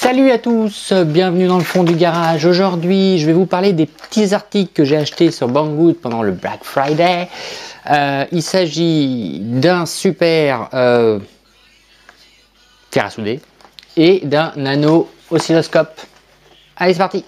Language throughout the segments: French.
Salut à tous, bienvenue dans le fond du garage. Aujourd'hui, je vais vous parler des petits articles que j'ai achetés sur Banggood pendant le Black Friday. Il s'agit d'un super fer à souder et d'un nano oscilloscope. Allez, c'est parti!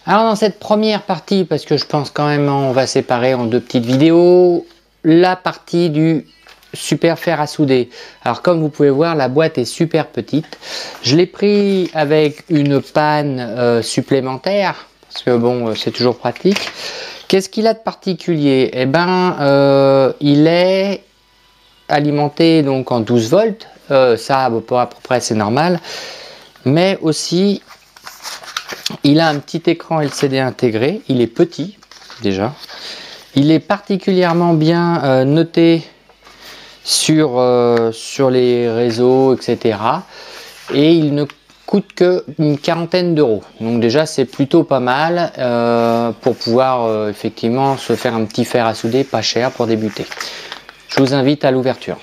Alors dans cette première partie, parce que je pense quand même on va séparer en deux petites vidéos, la partie du super fer à souder. Alors comme vous pouvez voir, la boîte est super petite. Je l'ai pris avec une panne supplémentaire, parce que bon, c'est toujours pratique. Qu'est-ce qu'il a de particulier? Eh ben, il est alimenté donc en 12 volts, ça à peu près c'est normal, mais aussi il a un petit écran LCD intégré, il est petit déjà, il est particulièrement bien noté sur les réseaux, etc. Et il ne coûte que une quarantaine d'euros. Donc déjà c'est plutôt pas mal pour pouvoir effectivement se faire un petit fer à souder pas cher pour débuter. Je vous invite à l'ouverture.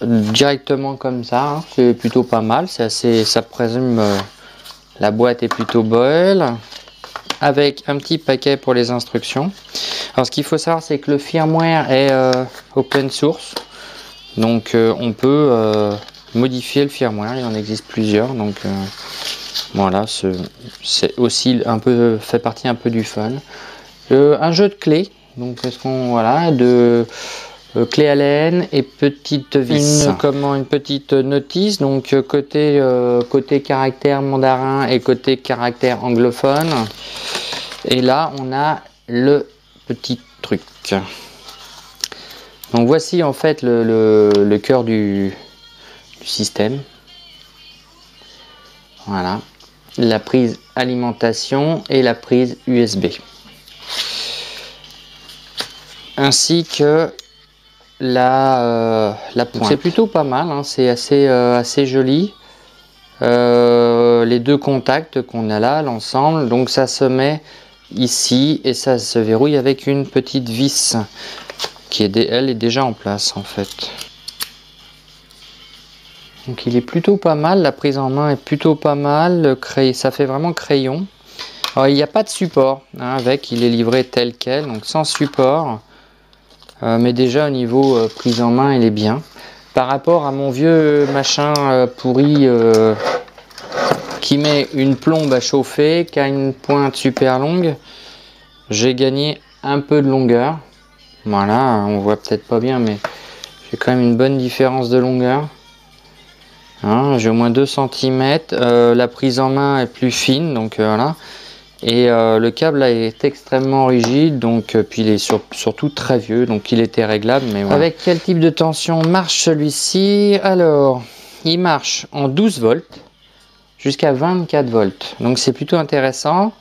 Directement comme ça, hein, c'est plutôt pas mal, c'est assez, ça présume la boîte est plutôt belle, avec un petit paquet pour les instructions. Alors ce qu'il faut savoir, c'est que le firmware est open source, donc on peut modifier le firmware, il en existe plusieurs, donc voilà, c'est aussi un peu, fait partie un peu du fun. Un jeu de clés, donc parce qu'on voilà de clé Allen et petite vis. Une petite notice, donc côté caractère mandarin et côté caractère anglophone. Et là, on a le petit truc. Donc voici en fait le cœur du système. Voilà. La prise alimentation et la prise USB. Ainsi que la pointe. C'est plutôt pas mal, hein, c'est assez joli. Les deux contacts qu'on a là, l'ensemble, donc ça se met ici et ça se verrouille avec une petite vis qui elle est déjà en place en fait. Donc il est plutôt pas mal, la prise en main est plutôt pas mal, ça fait vraiment crayon. Alors il n'y a pas de support, hein, il est livré tel quel, donc sans support. Mais déjà au niveau prise en main, il est bien. Par rapport à mon vieux machin pourri qui met une plombe à chauffer, qui a une pointe super longue, j'ai gagné un peu de longueur. Voilà, on voit peut-être pas bien, mais j'ai quand même une bonne différence de longueur. Hein, j'ai au moins 2 cm. La prise en main est plus fine, donc voilà. Et le câble là est extrêmement rigide, donc puis il est surtout très vieux, donc il était réglable. Mais voilà. Avec quel type de tension marche celui-ci? Alors, il marche en 12 volts jusqu'à 24 volts, donc c'est plutôt intéressant.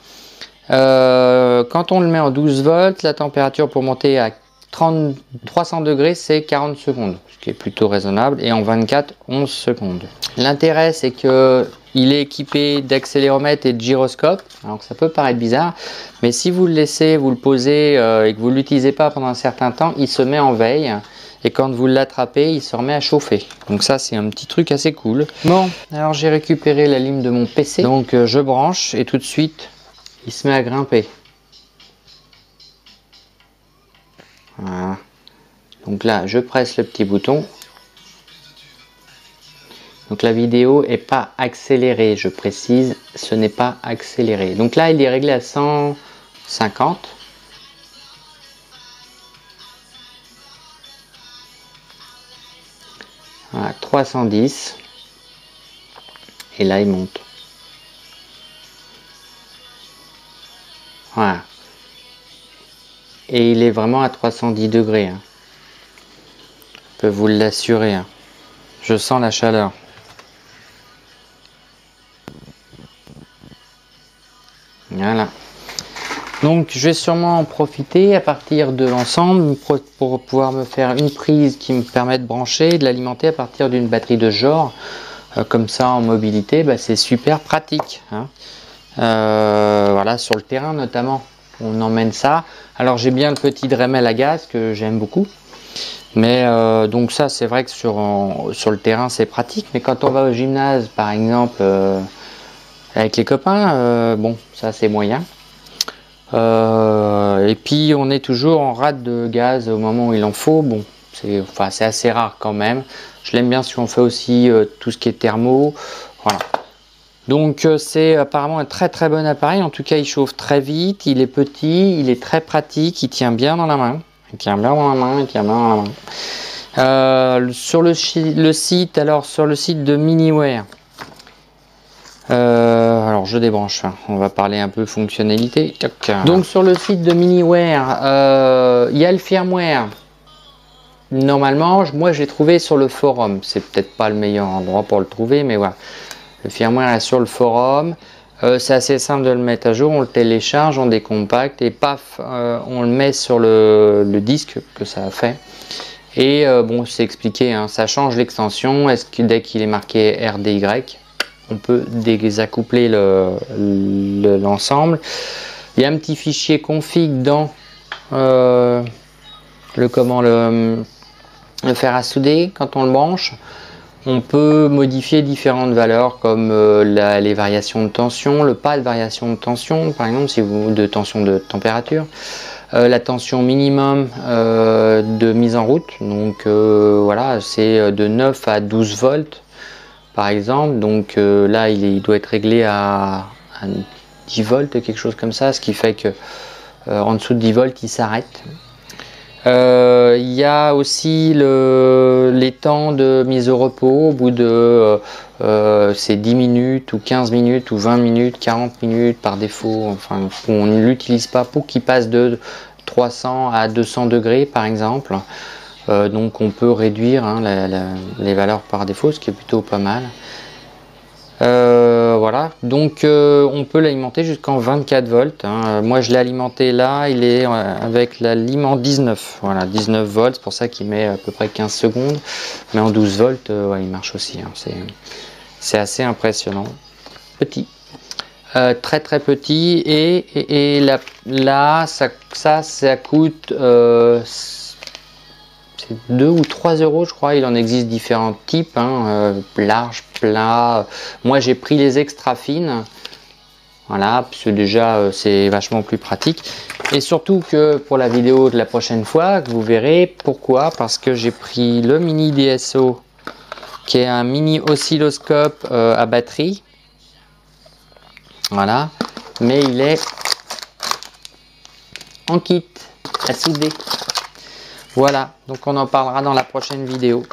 Quand on le met en 12 volts, la température pour monter à 300 degrés, c'est 40 secondes, ce qui est plutôt raisonnable, et en 24, 11 secondes. L'intérêt, c'est que il est équipé d'accéléromètre et de gyroscope, alors que ça peut paraître bizarre, mais si vous le laissez, vous le posez et que vous ne l'utilisez pas pendant un certain temps, il se met en veille, et quand vous l'attrapez, il se remet à chauffer. Donc ça, c'est un petit truc assez cool. Bon, alors j'ai récupéré la lime de mon PC, donc je branche, et tout de suite, il se met à grimper. Voilà. Donc là, je presse le petit bouton. Donc la vidéo n'est pas accélérée, je précise, ce n'est pas accéléré. Donc là, il est réglé à 150. Voilà, 310. Et là, il monte. Voilà. Et il est vraiment à 310 degrés. Hein. Je peux vous l'assurer. Hein. Je sens la chaleur. Voilà. Donc je vais sûrement en profiter à partir de l'ensemble pour pouvoir me faire une prise qui me permet de brancher et de l'alimenter à partir d'une batterie de genre. Comme ça en mobilité, bah, c'est super pratique. Hein. Voilà, voilà, sur le terrain notamment, on emmène ça. Alors j'ai bien le petit Dremel à gaz que j'aime beaucoup. Mais donc ça c'est vrai que sur le terrain c'est pratique. Mais quand on va au gymnase par exemple avec les copains, bon ça c'est moyen. Et puis on est toujours en rate de gaz au moment où il en faut. Bon, c'est assez rare quand même. Je l'aime bien si on fait aussi tout ce qui est thermo. Voilà. Donc c'est apparemment un très très bon appareil. En tout cas, il chauffe très vite, il est petit, il est très pratique, il tient bien dans la main. Il tient bien dans la main, il tient bien dans la main. Sur le site, alors sur le site de Miniware. Alors je débranche, hein. On va parler un peu fonctionnalité. Donc sur le site de Miniware, il y a le firmware. Normalement, moi j'ai trouvé sur le forum. C'est peut-être pas le meilleur endroit pour le trouver, mais voilà. Le firmware est sur le forum. C'est assez simple de le mettre à jour. On le télécharge, on décompacte et paf, on le met sur le disque que ça a fait. Et bon, c'est expliqué, hein, ça change l'extension. Est-ce que dès qu'il est marqué RDY, on peut désaccoupler l'ensemble. Il y a un petit fichier config dans le fer à souder quand on le branche. On peut modifier différentes valeurs comme les variations de tension, le pas de variation de tension, par exemple, si vous de tension de température, la tension minimum de mise en route. Donc voilà, c'est de 9 à 12 volts par exemple. Donc là, il doit être réglé à 10 volts, quelque chose comme ça, ce qui fait que en dessous de 10 volts, il s'arrête. Il y a aussi les temps de mise au repos au bout de c'est 10 minutes ou 15 minutes ou 20 minutes, 40 minutes par défaut. Enfin, on ne l'utilise pas pour qu'il passe de 300 à 200 degrés par exemple. Donc on peut réduire hein, les valeurs par défaut, ce qui est plutôt pas mal. Voilà, donc on peut l'alimenter jusqu'en 24 volts. Hein. Moi je l'ai alimenté là, il est avec l'aliment 19. Voilà, 19 volts, c'est pour ça qu'il met à peu près 15 secondes. Mais en 12 volts, ouais, il marche aussi. Hein. C'est assez impressionnant. Petit. Très très petit. Et là, ça coûte 2 ou 3 euros, je crois. Il en existe différents types, hein, large, plat. Moi j'ai pris les extra fines, voilà, parce que déjà c'est vachement plus pratique. Et surtout que pour la vidéo de la prochaine fois, vous verrez pourquoi. Parce que j'ai pris le mini DSO, qui est un mini oscilloscope à batterie. Voilà, mais il est en kit à souder. Voilà, donc on en parlera dans la prochaine vidéo.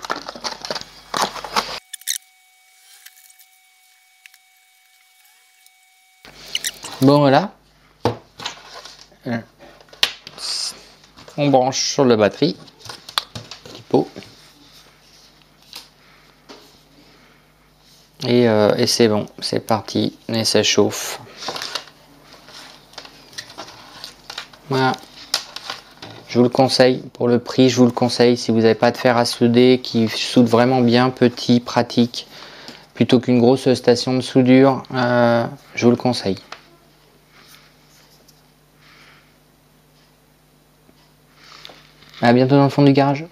Bon voilà, on branche sur la batterie, petit pot, et c'est bon, c'est parti, et ça chauffe. Voilà. Je vous le conseille, pour le prix, je vous le conseille si vous n'avez pas de fer à souder, qui soude vraiment bien, petit, pratique, plutôt qu'une grosse station de soudure, je vous le conseille. À bientôt dans le fond du garage.